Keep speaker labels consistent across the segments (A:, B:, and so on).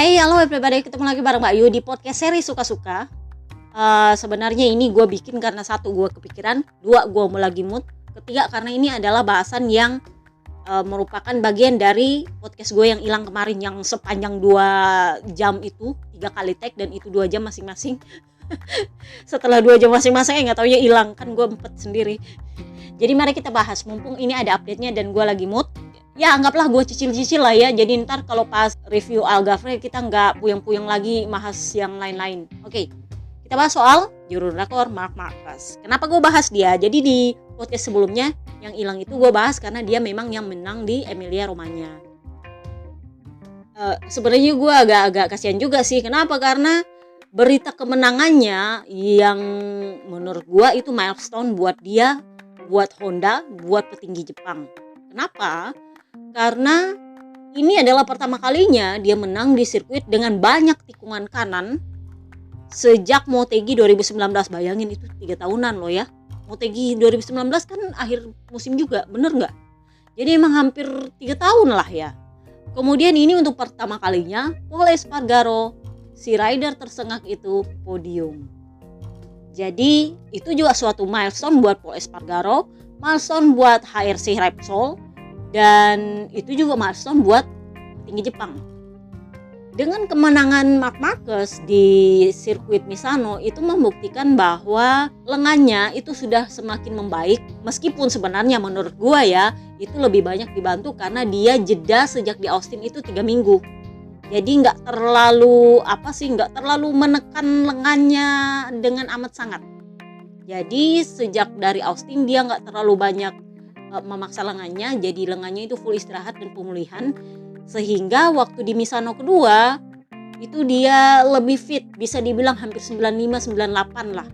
A: Halo everybody, ketemu lagi bareng Mbak Yu di podcast seri Suka-Suka. Sebenarnya ini gue bikin karena satu, gue kepikiran, dua, gue mau lagi mood, ketiga karena ini adalah bahasan yang merupakan bagian dari podcast gue yang hilang kemarin, yang sepanjang 2 jam itu 3 kali tag dan itu 2 jam masing-masing. Setelah 2 jam masing-masing nggak taunya hilang, kan gue empet sendiri. Jadi mari kita bahas, mumpung ini ada update-nya dan gue lagi mood. Ya anggaplah gue cicil-cicil lah ya. Jadi ntar kalau pas review Al-Ghafri kita nggak puyeng-puyeng lagi bahas yang lain-lain. Oke, kita bahas soal juru drakor Marc Marquez. Kenapa gue bahas dia? Jadi di podcast sebelumnya yang hilang itu gue bahas karena dia memang yang menang di Emilia Romagna. Sebenarnya gue agak kasihan juga sih. Kenapa? Karena berita kemenangannya yang menurut gue itu milestone buat dia, buat Honda, buat petinggi Jepang. Kenapa? Karena ini adalah pertama kalinya dia menang di sirkuit dengan banyak tikungan kanan sejak Motegi 2019. Bayangin itu 3 tahunan loh ya. Motegi 2019 kan akhir musim juga, bener nggak? Jadi emang hampir 3 tahun lah ya. Kemudian ini untuk pertama kalinya Pol Espargaro, si rider tersengak itu, podium. Jadi itu juga suatu milestone buat Pol Espargaro, milestone buat HRC Repsol, dan itu juga milestone buat petinggi Jepang. Dengan kemenangan Marc Marquez di sirkuit Misano itu membuktikan bahwa lengannya itu sudah semakin membaik, meskipun sebenarnya menurut gua ya itu lebih banyak dibantu karena dia jeda sejak di Austin itu 3 minggu. Jadi nggak terlalu menekan lengannya dengan amat sangat. Jadi sejak dari Austin dia nggak terlalu banyak memaksa lengannya, jadi lengannya itu full istirahat dan pemulihan, sehingga waktu di Misano kedua itu dia lebih fit, bisa dibilang hampir 95-98 lah.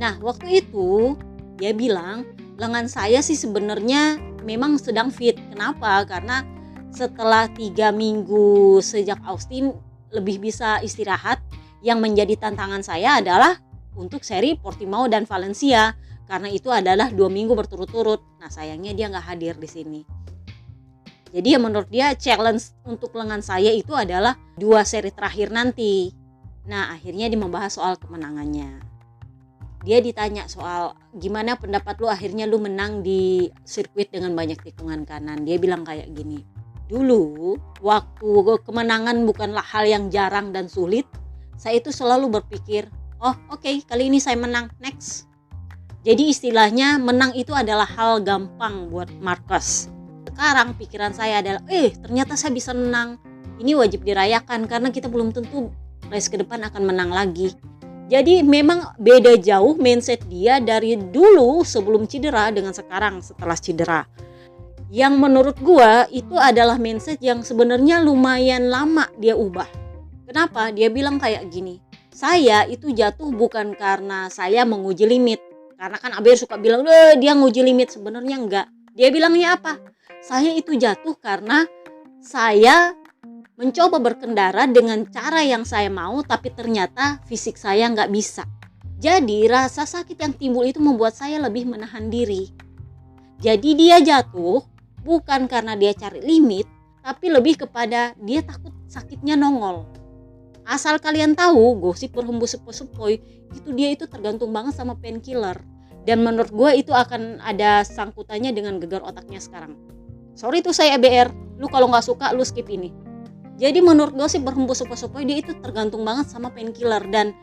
A: Nah waktu itu dia bilang lengan saya sih sebenarnya memang sedang fit. Kenapa? Karena setelah 3 minggu sejak Austin lebih bisa istirahat. Yang menjadi tantangan saya adalah untuk seri Portimao dan Valencia, karena itu adalah 2 minggu berturut-turut. Nah sayangnya dia nggak hadir di sini. Jadi ya menurut dia challenge untuk lengan saya itu adalah 2 seri terakhir nanti. Nah akhirnya dia membahas soal kemenangannya. Dia ditanya soal gimana pendapat lu akhirnya lu menang di sirkuit dengan banyak tikungan kanan. Dia bilang kayak gini, dulu waktu kemenangan bukanlah hal yang jarang dan sulit, saya itu selalu berpikir, oh oke, kali ini saya menang, next. Jadi istilahnya menang itu adalah hal gampang buat Marquez. Sekarang pikiran saya adalah, ternyata saya bisa menang. Ini wajib dirayakan karena kita belum tentu race ke depan akan menang lagi. Jadi memang beda jauh mindset dia dari dulu sebelum cedera dengan sekarang setelah cedera. Yang menurut gua itu adalah mindset yang sebenarnya lumayan lama dia ubah. Kenapa? Dia bilang kayak gini, saya itu jatuh bukan karena saya menguji limit. Karena kan ABR suka bilang, dia nguji limit. Sebenarnya enggak. Dia bilangnya apa? Saya itu jatuh karena saya mencoba berkendara dengan cara yang saya mau, tapi ternyata fisik saya enggak bisa. Jadi rasa sakit yang timbul itu membuat saya lebih menahan diri. Jadi dia jatuh bukan karena dia cari limit, tapi lebih kepada dia takut sakitnya nongol. Asal kalian tahu, gosip berhembus sepoi-sepoi, dia itu tergantung banget sama painkiller. Dan menurut gue itu akan ada sangkutannya dengan gegar otaknya sekarang. Sorry tuh saya ABR, lu kalau gak suka lu skip ini. Jadi menurut gosip berhembus sepoi-sepoi dia itu tergantung banget sama painkiller. Dan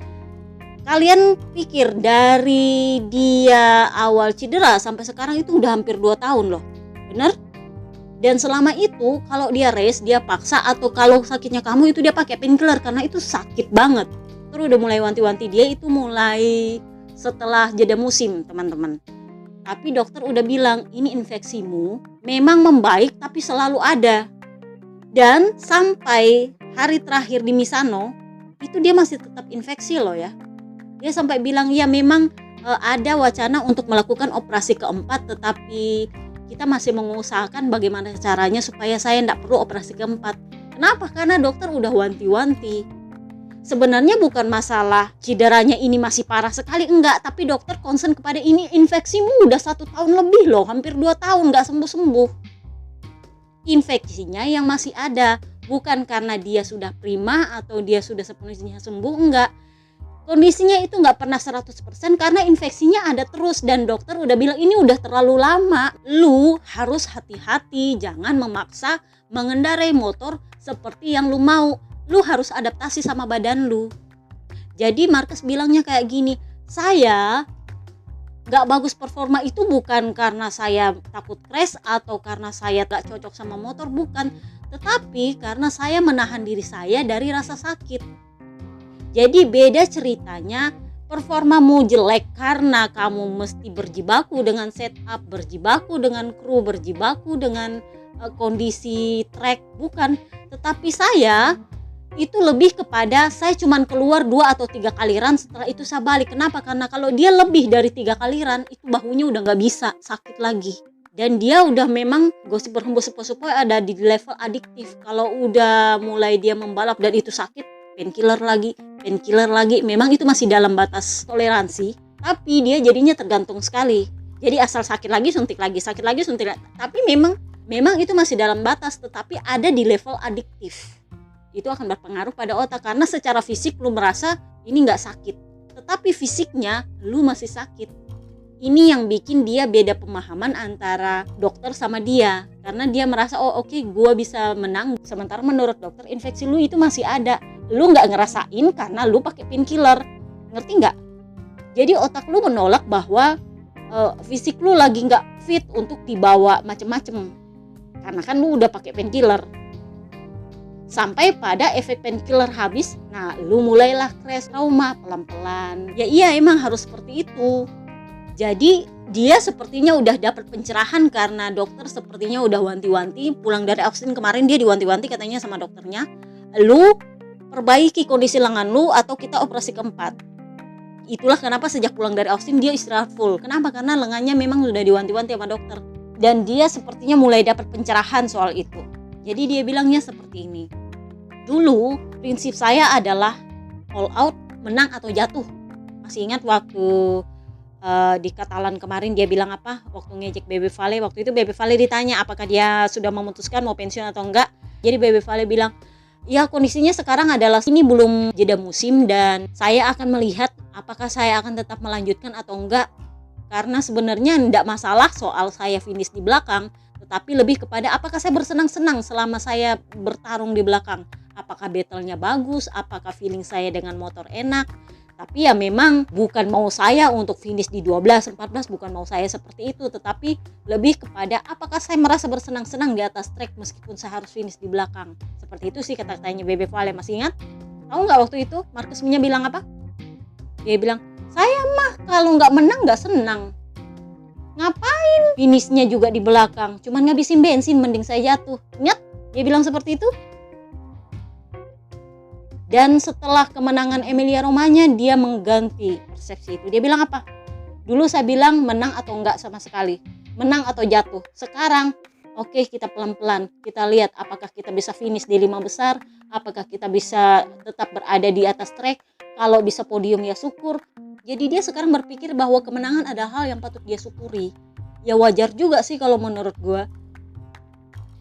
A: kalian pikir dari dia awal cedera sampai sekarang itu udah hampir 2 tahun loh. Bener? Dan selama itu kalau dia race dia paksa, atau kalau sakitnya kamu itu dia pakai painkiller karena itu sakit banget. Terus udah mulai wanti-wanti dia itu mulai setelah jeda musim teman-teman. Tapi dokter udah bilang ini infeksimu memang membaik tapi selalu ada. Dan sampai hari terakhir di Misano itu dia masih tetap infeksi loh ya. Dia sampai bilang ya memang ada wacana untuk melakukan operasi keempat, tetapi kita masih mengusahakan bagaimana caranya supaya saya tidak perlu operasi keempat. Kenapa? Karena dokter udah wanti-wanti. Sebenarnya bukan masalah cederanya ini masih parah sekali, enggak. Tapi dokter concern kepada ini infeksimu udah 1 tahun lebih loh, hampir 2 tahun gak sembuh-sembuh. Infeksinya yang masih ada, Bukan karena dia sudah prima atau dia sudah sepenuhnya sembuh, enggak. Kondisinya itu nggak pernah 100% karena infeksinya ada terus, dan dokter udah bilang ini udah terlalu lama. Lu harus hati-hati, jangan memaksa mengendarai motor seperti yang lu mau. Lu harus adaptasi sama badan lu. Jadi Marcus bilangnya kayak gini, saya nggak bagus performa itu bukan karena saya takut crash atau karena saya nggak cocok sama motor, bukan. Tetapi karena saya menahan diri saya dari rasa sakit. Jadi beda ceritanya, performamu jelek karena kamu mesti berjibaku dengan setup, berjibaku dengan kru, berjibaku dengan kondisi track, bukan. Tetapi saya itu lebih kepada saya cuman keluar 2 atau 3 kali run, setelah itu saya balik. Kenapa? Karena kalau dia lebih dari 3 kali run, itu bahunya udah gak bisa, sakit lagi. Dan dia udah memang gosip berhembus sepoi-sepoi ada di level adiktif. Kalau udah mulai dia membalap dan itu sakit, painkiller lagi, memang itu masih dalam batas toleransi, tapi dia jadinya tergantung sekali. Jadi asal sakit lagi suntik lagi, sakit lagi suntik lagi. Tapi memang itu masih dalam batas, tetapi ada di level adiktif. Itu akan berpengaruh pada otak, karena secara fisik lu merasa ini nggak sakit, tetapi fisiknya lu masih sakit. Ini yang bikin dia beda pemahaman antara dokter sama dia, karena dia merasa oh oke, gua bisa menang, sementara menurut dokter infeksi lu itu masih ada. Lu nggak ngerasain karena lu pakai painkiller, ngerti nggak? Jadi otak lu menolak bahwa fisik lu lagi nggak fit untuk dibawa macem-macem, karena kan lu udah pakai painkiller. Sampai pada efek painkiller habis, nah lu mulailah crash, trauma pelan-pelan. Ya iya, emang harus seperti itu. Jadi dia sepertinya udah dapat pencerahan karena dokter sepertinya udah wanti-wanti. Pulang dari Austin kemarin dia diwanti-wanti katanya sama dokternya, lu perbaiki kondisi lengan lu atau kita operasi keempat. Itulah kenapa sejak pulang dari Austin dia istirahat full. Kenapa? Karena lengannya memang sudah diwanti-wanti sama dokter. Dan dia sepertinya mulai dapat pencerahan soal itu. Jadi dia bilangnya seperti ini. Dulu prinsip saya adalah all out, menang atau jatuh. Masih ingat waktu di Catalan kemarin dia bilang apa? Waktu ngejek Bebe Vale, waktu itu Bebe Vale ditanya apakah dia sudah memutuskan mau pensiun atau enggak. Jadi Bebe Vale bilang, ya kondisinya sekarang adalah ini belum jeda musim dan saya akan melihat apakah saya akan tetap melanjutkan atau enggak. Karena sebenarnya enggak masalah soal saya finish di belakang, tetapi lebih kepada apakah saya bersenang-senang selama saya bertarung di belakang. Apakah battle-nya bagus, apakah feeling saya dengan motor enak. Tapi ya memang bukan mau saya untuk finish di 12, 14, bukan mau saya seperti itu. Tetapi lebih kepada apakah saya merasa bersenang-senang di atas track meskipun saya harus finish di belakang. Seperti itu sih kata-katanya Bebe Vale, masih ingat? Tahu nggak waktu itu Marcus Minya bilang apa? Dia bilang, saya mah kalau nggak menang nggak senang. Ngapain finishnya juga di belakang? Cuman ngabisin bensin, mending saya jatuh. Ingat? Dia bilang seperti itu. Dan setelah kemenangan Emilia Romagna, dia mengganti persepsi itu. Dia bilang apa? Dulu saya bilang menang atau enggak sama sekali, menang atau jatuh. Sekarang, oke, kita pelan-pelan. Kita lihat apakah kita bisa finish di 5 besar, apakah kita bisa tetap berada di atas track. Kalau bisa podium ya syukur. Jadi dia sekarang berpikir bahwa kemenangan adalah hal yang patut dia syukuri. Ya wajar juga sih kalau menurut gue.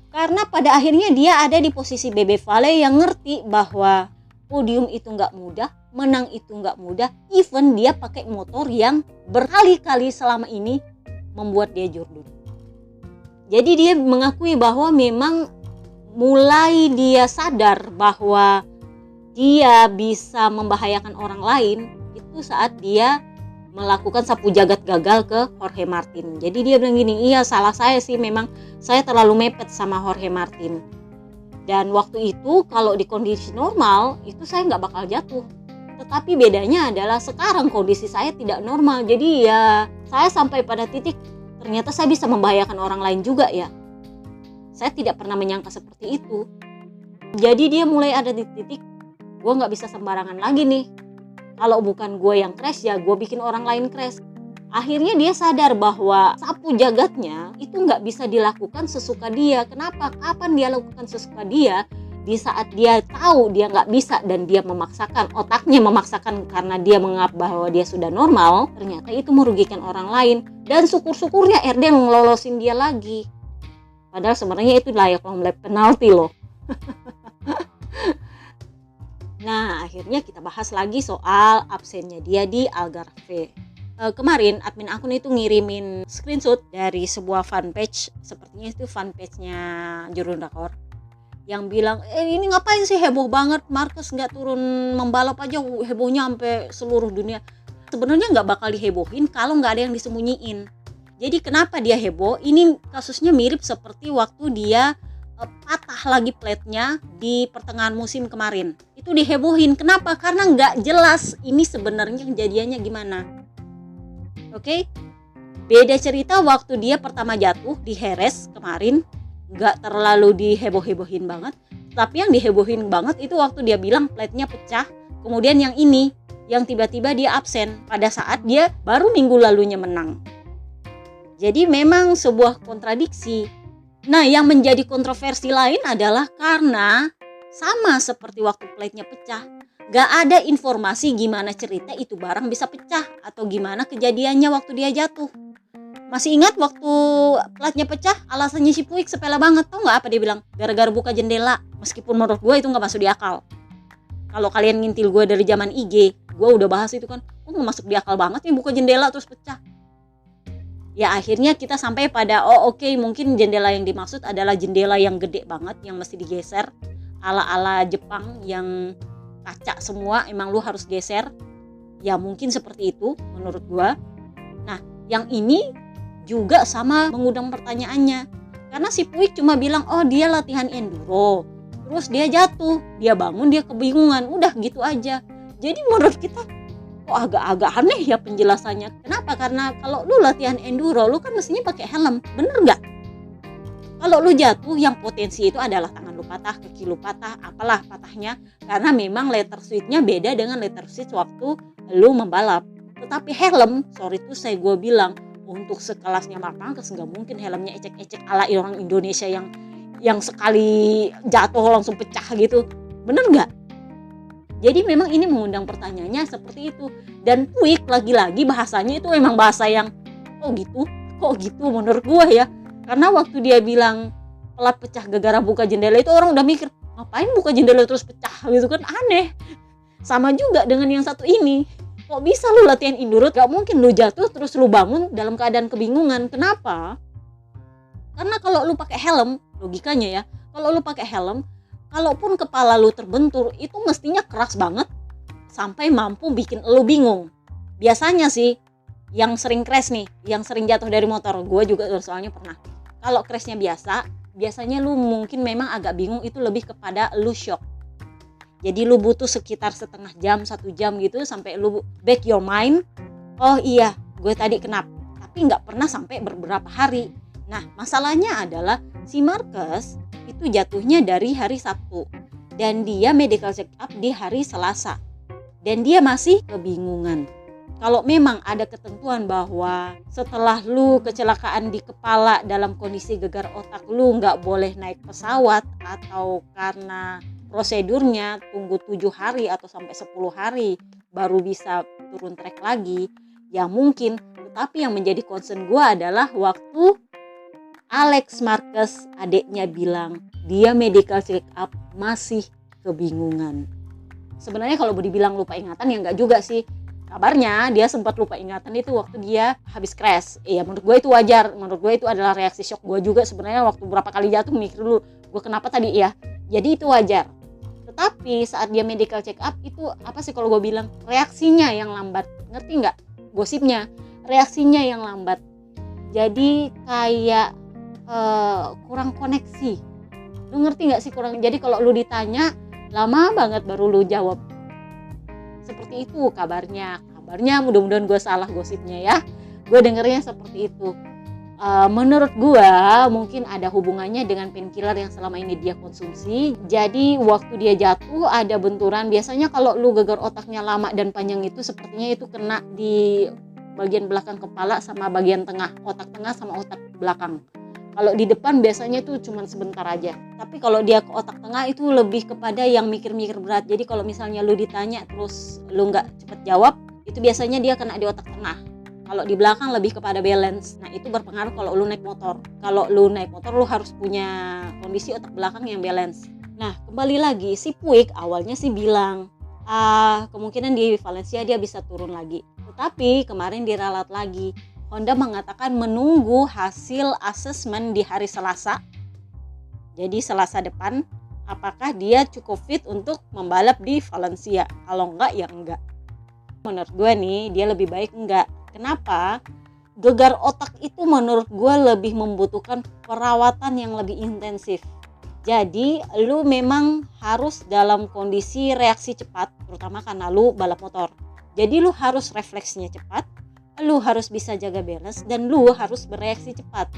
A: Karena pada akhirnya dia ada di posisi Bebe Vale yang ngerti bahwa podium itu nggak mudah, menang itu nggak mudah. Even dia pakai motor yang berkali-kali selama ini membuat dia jurdun. Jadi dia mengakui bahwa memang mulai dia sadar bahwa dia bisa membahayakan orang lain itu saat dia melakukan sapu jagat gagal ke Jorge Martin. Jadi dia bilang gini, iya salah saya sih, memang saya terlalu mepet sama Jorge Martin. Dan waktu itu kalau di kondisi normal itu saya nggak bakal jatuh. Tetapi bedanya adalah sekarang kondisi saya tidak normal. Jadi ya saya sampai pada titik ternyata saya bisa membahayakan orang lain juga ya. Saya tidak pernah menyangka seperti itu. Jadi dia mulai ada di titik gue nggak bisa sembarangan lagi nih. Kalau bukan gue yang crash ya gue bikin orang lain crash. Akhirnya dia sadar bahwa sapu jagatnya itu nggak bisa dilakukan sesuka dia. Kenapa? Kapan dia lakukan sesuka dia? Di saat dia tahu dia nggak bisa dan dia memaksakan, otaknya memaksakan karena dia menganggap bahwa dia sudah normal. Ternyata itu merugikan orang lain. Dan syukur-syukurnya RD ngelolosin dia lagi. Padahal sebenarnya itu layak lap penalti loh. Nah, akhirnya kita bahas lagi soal absennya dia di Algarve. Kemarin admin akun itu ngirimin screenshot dari sebuah fanpage, sepertinya itu fanpage-nya Jurun Rakor, yang bilang, ini ngapain sih heboh banget, Marcus nggak turun membalap aja hebohnya sampai seluruh dunia. Sebenarnya nggak bakal dihebohin kalau nggak ada yang disembunyiin. Jadi kenapa dia heboh? Ini kasusnya mirip seperti waktu dia patah lagi platenya di pertengahan musim kemarin. Itu dihebohin. Kenapa? Karena nggak jelas ini sebenarnya kejadiannya gimana. Oke? Beda cerita waktu dia pertama jatuh di Jerez kemarin, nggak terlalu diheboh-hebohin banget. Tapi yang dihebohin banget itu waktu dia bilang platenya pecah. Kemudian yang ini, yang tiba-tiba dia absen pada saat dia baru minggu lalunya menang. Jadi memang sebuah kontradiksi. Nah, yang menjadi kontroversi lain adalah karena sama seperti waktu platenya pecah, gak ada informasi gimana cerita itu barang bisa pecah atau gimana kejadiannya waktu dia jatuh. Masih ingat waktu platnya pecah, alasannya si Puig sepele banget. Tau gak apa dia bilang? Gara-gara buka jendela. Meskipun menurut gue itu gak masuk di akal. Kalau kalian ngintil gue dari zaman IG, gue udah bahas itu kan, gak masuk di akal banget nih buka jendela terus pecah. Ya akhirnya kita sampai pada oke, mungkin jendela yang dimaksud adalah jendela yang gede banget yang mesti digeser, ala-ala Jepang yang kaca semua, emang lu harus geser. Ya mungkin seperti itu menurut gua. Nah, yang ini juga sama mengundang pertanyaannya. Karena si Puig cuma bilang, dia latihan enduro. Terus dia jatuh, dia bangun, dia kebingungan, udah gitu aja. Jadi menurut kita kok agak-agak aneh ya penjelasannya. Kenapa? Karena kalau lu latihan enduro, lu kan mestinya pakai helm, bener nggak? Kalau lu jatuh, yang potensi itu adalah tangan lu patah, kaki lu patah, apalah patahnya. Karena memang letter switch-nya beda dengan letter switch waktu lu membalap. Tetapi helm, sorry tuh saya gue bilang, untuk sekelasnya Marc Marquez nggak mungkin helmnya ecek-ecek ala orang Indonesia yang sekali jatuh langsung pecah gitu. Bener nggak? Jadi memang ini mengundang pertanyaannya seperti itu. Dan Puig lagi-lagi bahasanya itu memang bahasa yang kok gitu menurut gue ya. Karena waktu dia bilang pelat pecah gara-gara buka jendela itu orang udah mikir, ngapain buka jendela terus pecah gitu kan, aneh. Sama juga dengan yang satu ini. Kok bisa lu latihan enduro, gak mungkin lu jatuh terus lu bangun dalam keadaan kebingungan. Kenapa? Karena kalau lu pakai helm, logikanya ya, kalau lu pakai helm, kalaupun kepala lu terbentur, itu mestinya keras banget sampai mampu bikin lu bingung. Biasanya sih, yang sering crash nih, yang sering jatuh dari motor, gue juga soalnya pernah. Kalau crashnya biasanya lu mungkin memang agak bingung, itu lebih kepada lu shock. Jadi lu butuh sekitar setengah jam, 1 jam gitu, sampai lu back your mind, oh iya, gue tadi kenapa. Tapi gak pernah sampai beberapa hari. Nah, masalahnya adalah si Marcus itu jatuhnya dari hari Sabtu dan dia medical check up di hari Selasa dan dia masih kebingungan. Kalau memang ada ketentuan bahwa setelah lu kecelakaan di kepala dalam kondisi gegar otak lu nggak boleh naik pesawat, atau karena prosedurnya tunggu 7 hari atau sampai 10 hari baru bisa turun trek lagi, ya mungkin. Tetapi yang menjadi concern gue adalah waktu Alex Marquez adiknya bilang dia medical check up masih kebingungan. Sebenarnya kalau mau dibilang lupa ingatan ya enggak juga sih. Kabarnya dia sempat lupa ingatan itu waktu dia habis crash. Ya menurut gue itu wajar. Menurut gue itu adalah reaksi shock gue juga sebenarnya waktu berapa kali jatuh mikir dulu gue kenapa tadi ya. Jadi itu wajar. Tetapi saat dia medical check up itu apa sih kalau gue bilang, reaksinya yang lambat. Ngerti nggak? Gosipnya reaksinya yang lambat. Jadi kayak kurang koneksi. Lu ngerti gak sih kurang? Jadi kalau lu ditanya lama banget baru lu jawab. Seperti itu kabarnya. Mudah-mudahan gue salah gosipnya ya. Gue dengernya seperti itu. Menurut gue mungkin ada hubungannya dengan painkiller yang selama ini dia konsumsi. Jadi waktu dia jatuh ada benturan. Biasanya kalau lu gegar otaknya lama dan panjang itu sepertinya itu kena di bagian belakang kepala sama bagian tengah. Otak tengah sama otak belakang. Kalau di depan biasanya itu cuma sebentar aja. Tapi kalau dia ke otak tengah itu lebih kepada yang mikir-mikir berat. Jadi kalau misalnya lu ditanya terus lu nggak cepet jawab, itu biasanya dia kena di otak tengah. Kalau di belakang lebih kepada balance. Nah itu berpengaruh kalau lu naik motor. Kalau lu naik motor lu harus punya kondisi otak belakang yang balance. Nah, kembali lagi si Puig awalnya sih bilang kemungkinan di Valencia dia bisa turun lagi. Tetapi kemarin diralat lagi. Honda mengatakan menunggu hasil asesmen di hari Selasa. Jadi Selasa depan, apakah dia cukup fit untuk membalap di Valencia? Kalau enggak ya enggak. Menurut gue nih dia lebih baik enggak. Kenapa? Gegar otak itu menurut gue lebih membutuhkan perawatan yang lebih intensif. Jadi lu memang harus dalam kondisi reaksi cepat, terutama karena lu balap motor. Jadi lu harus refleksnya cepat, lu harus bisa jaga balance, dan lu harus bereaksi cepat.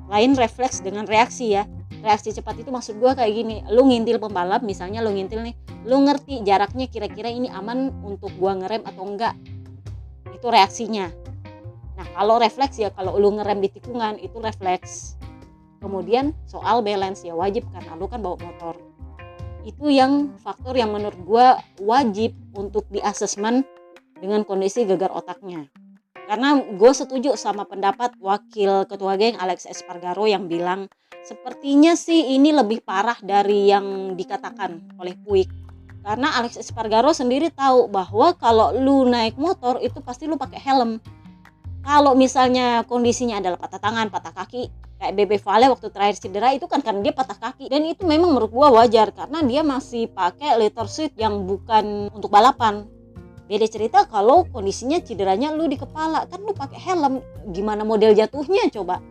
A: Lain refleks dengan reaksi ya. Reaksi cepat itu maksud gue kayak gini, lu ngintil pembalap, misalnya lu ngintil nih, lu ngerti jaraknya kira-kira ini aman untuk gua ngerem atau enggak. Itu reaksinya. Nah kalau refleks ya, kalau lu ngerem di tikungan itu refleks. Kemudian soal balance ya wajib karena lu kan bawa motor. Itu yang faktor yang menurut gue wajib untuk di asesmen dengan kondisi gegar otaknya. Karena gue setuju sama pendapat wakil ketua geng Alex Espargaro yang bilang sepertinya sih ini lebih parah dari yang dikatakan oleh Puig. Karena Alex Espargaro sendiri tahu bahwa kalau lu naik motor itu pasti lu pakai helm. Kalau misalnya kondisinya adalah patah tangan, patah kaki, kayak Bebe Vale waktu terakhir cedera itu kan karena dia patah kaki. Dan itu memang menurut gua wajar karena dia masih pakai leather suit yang bukan untuk balapan. Beda cerita kalau kondisinya cederanya lu di kepala, kan lu pakai helm, gimana model jatuhnya coba.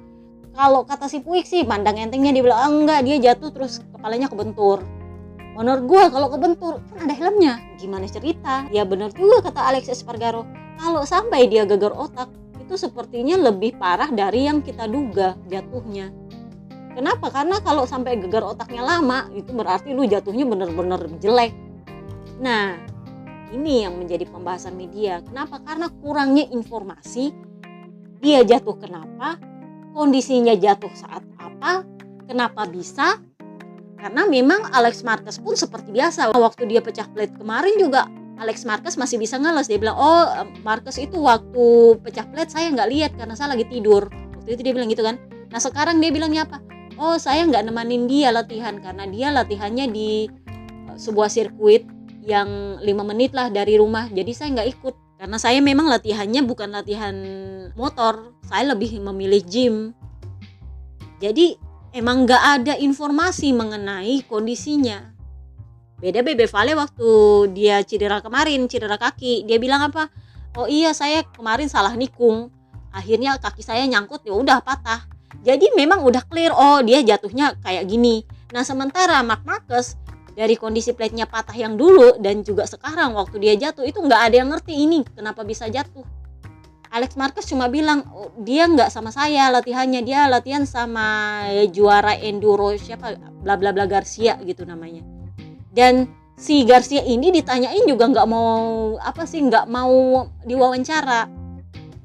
A: Kalau kata si Puig sih pandang entengnya, dia bilang enggak, dia jatuh terus kepalanya kebentur. Menurut gua kalau kebentur kan ada helmnya, gimana cerita? Ya benar juga kata Alex Espargaro, kalau sampai dia gegar otak itu sepertinya lebih parah dari yang kita duga jatuhnya. Kenapa? Karena kalau sampai gegar otaknya lama itu berarti lu jatuhnya bener-bener jelek. Nah ini yang menjadi pembahasan media. Kenapa? Karena kurangnya informasi. Dia jatuh kenapa? Kondisinya jatuh saat apa? Kenapa bisa? Karena memang Alex Marquez pun seperti biasa. Waktu dia pecah plate kemarin juga Alex Marquez masih bisa ngeles. Dia bilang, oh Marquez itu waktu pecah plate saya nggak lihat karena saya lagi tidur. Waktu itu dia bilang gitu kan. Nah sekarang dia bilangnya apa? Oh saya nggak nemanin dia latihan karena dia latihannya di sebuah sirkuit yang 5 menit lah dari rumah. Jadi saya nggak ikut karena saya memang latihannya bukan latihan motor. Saya lebih memilih gym. Jadi emang nggak ada informasi mengenai kondisinya. Beda Bebe Vale waktu dia cedera kemarin, cedera kaki, dia bilang apa? Oh iya saya kemarin salah nikung, akhirnya kaki saya nyangkut, ya udah patah. Jadi memang udah clear, oh dia jatuhnya kayak gini. Nah sementara Marc Marquez dari kondisi plate-nya patah yang dulu dan juga sekarang waktu dia jatuh itu nggak ada yang ngerti ini kenapa bisa jatuh. Alex Marquez cuma bilang oh, dia nggak sama saya latihannya, dia latihan sama juara enduro siapa bla bla bla Garcia gitu namanya. Dan si Garcia ini ditanyain juga nggak mau diwawancara.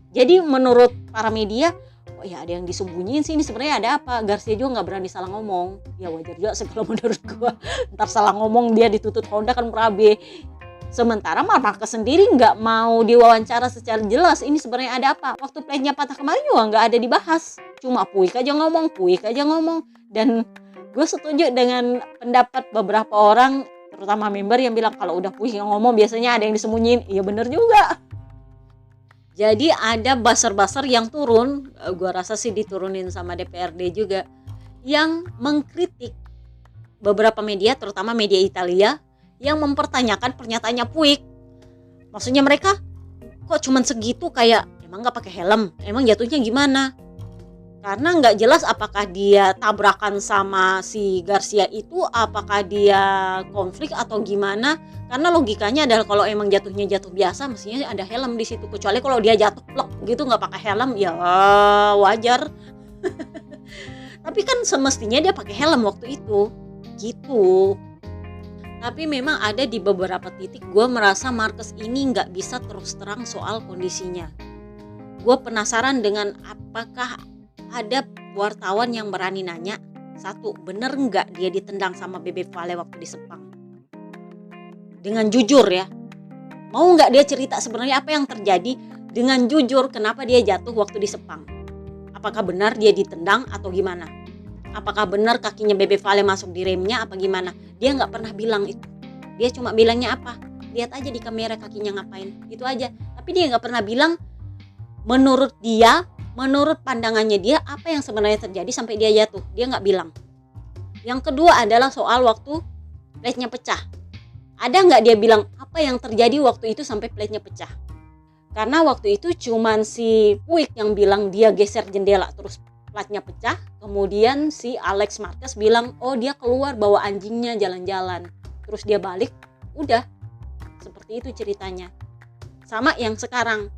A: Jadi menurut para media, oh ya ada yang disembunyiin sih, ini sebenarnya ada apa? Garcia juga nggak berani salah ngomong. Ya wajar juga sih kalau menurut gua. Ntar salah ngomong dia dituntut Honda kan berabe. Sementara Marc Marquez sendiri nggak mau diwawancara secara jelas. Ini sebenarnya ada apa? Waktu plate-nya patah kemarin juga nggak ada dibahas. Cuma Puig aja ngomong. Dan gue setuju dengan pendapat beberapa orang, terutama member yang bilang kalau udah Puig yang ngomong biasanya ada yang disembunyiin. Iya bener juga. Jadi ada buzzer-buzzer yang turun, gue rasa sih diturunin sama DPRD juga, yang mengkritik beberapa media, terutama media Italia, yang mempertanyakan pernyataannya Puig. Maksudnya mereka kok cuman segitu, kayak emang gak pakai helm, emang jatuhnya gimana? Karena nggak jelas apakah dia tabrakan sama si Garcia itu, apakah dia konflik atau gimana. Karena logikanya adalah kalau emang jatuhnya jatuh biasa, mestinya ada helm di situ. Kecuali kalau dia jatuh plek gitu nggak pakai helm, ya wajar. Tapi kan semestinya dia pakai helm waktu itu, gitu. Tapi memang ada di beberapa titik gue merasa Marquez ini nggak bisa terus terang soal kondisinya. Gue penasaran dengan apakah ada wartawan yang berani nanya, satu, bener nggak dia ditendang sama Bebe Vale waktu di Sepang? Dengan jujur ya, mau nggak dia cerita sebenarnya apa yang terjadi dengan jujur, kenapa dia jatuh waktu di Sepang? Apakah benar dia ditendang atau gimana? apakah benar kakinya Bebe Vale masuk di remnya apa gimana. Dia nggak pernah bilang itu. Dia cuma bilangnya apa? Lihat aja di kamera kakinya ngapain. Itu aja. Tapi dia nggak pernah bilang menurut dia, menurut pandangannya dia apa yang sebenarnya terjadi sampai dia jatuh. Dia nggak bilang. Yang kedua adalah soal waktu plate-nya pecah. Ada nggak dia bilang apa yang terjadi waktu itu sampai plate-nya pecah? Karena waktu itu cuman si Puig yang bilang dia geser jendela terus plate-nya pecah. Kemudian si Alex Marquez bilang, oh dia keluar bawa anjingnya jalan-jalan. Terus dia balik, udah. Seperti itu ceritanya. Sama yang sekarang.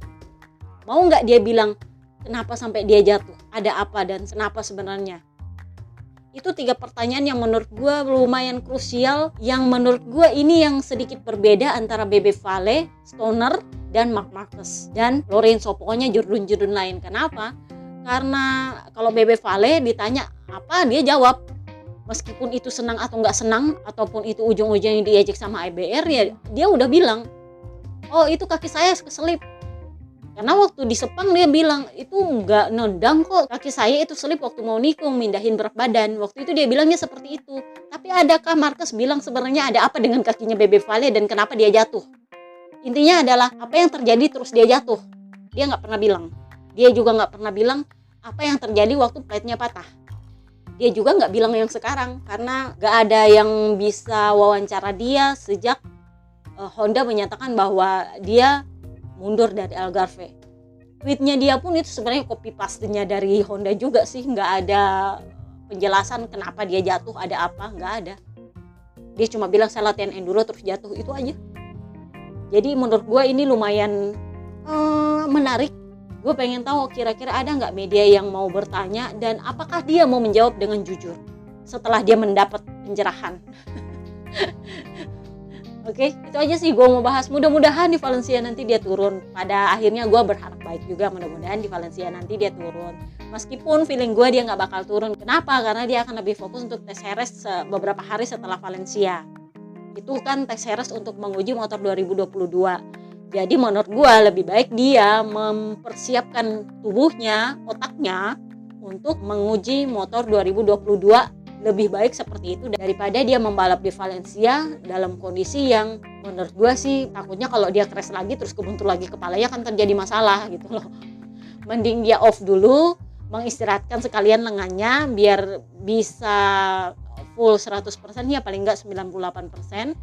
A: Mau nggak dia bilang kenapa sampai dia jatuh? Ada apa dan kenapa sebenarnya? Itu 3 pertanyaan yang menurut gue lumayan krusial, yang menurut gue ini yang sedikit berbeda antara Bebe Vale, Stoner, dan Marc Marquez dan Lorenzo, pokoknya jurdun-jurdun lain. Kenapa? Karena kalau Bebe Vale ditanya apa, dia jawab. Meskipun itu senang atau nggak senang, ataupun itu ujung-ujungnya diejek sama IBR, ya dia udah bilang, oh itu kaki saya keselip. Karena waktu di Sepang dia bilang, itu nggak nendang kok, kaki saya itu selip waktu mau nikung, mindahin berat badan. Waktu itu dia bilangnya seperti itu. Tapi adakah Marquez bilang sebenarnya ada apa dengan kakinya Bebe Vale dan kenapa dia jatuh? Intinya adalah apa yang terjadi terus dia jatuh. Dia nggak pernah bilang. Dia juga nggak pernah bilang apa yang terjadi waktu plate-nya patah. Dia juga nggak bilang yang sekarang, karena nggak ada yang bisa wawancara dia sejak Honda menyatakan bahwa dia mundur dari Algarve. Tweetnya dia pun itu sebenarnya copy paste-nya dari Honda juga sih, nggak ada penjelasan kenapa dia jatuh, ada apa, nggak ada. Dia cuma bilang saya latihan enduro terus jatuh, itu aja. Jadi menurut gue ini lumayan menarik. Gue pengen tahu kira-kira ada nggak media yang mau bertanya dan apakah dia mau menjawab dengan jujur setelah dia mendapat pencerahan. Oke, itu aja sih gue mau bahas. Mudah-mudahan di Valencia nanti dia turun. Pada akhirnya gue berharap baik juga, mudah-mudahan di Valencia nanti dia turun. Meskipun feeling gue dia nggak bakal turun. Kenapa? Karena dia akan lebih fokus untuk tes Jerez beberapa hari setelah Valencia. Itu kan tes Jerez untuk menguji motor 2022. Jadi menurut gue lebih baik dia mempersiapkan tubuhnya, otaknya untuk menguji motor 2022. Lebih baik seperti itu daripada dia membalap di Valencia dalam kondisi yang menurut gue sih takutnya kalau dia crash lagi terus kebentur lagi kepalanya kan terjadi masalah gitu loh. Mending dia off dulu, mengistirahatkan sekalian lengannya biar bisa full 100% ya paling enggak 98%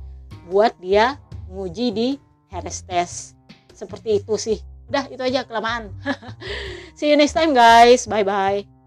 A: buat dia nguji di Jerez Test. Seperti itu sih. Udah itu aja kelamaan. See you next time guys. Bye bye.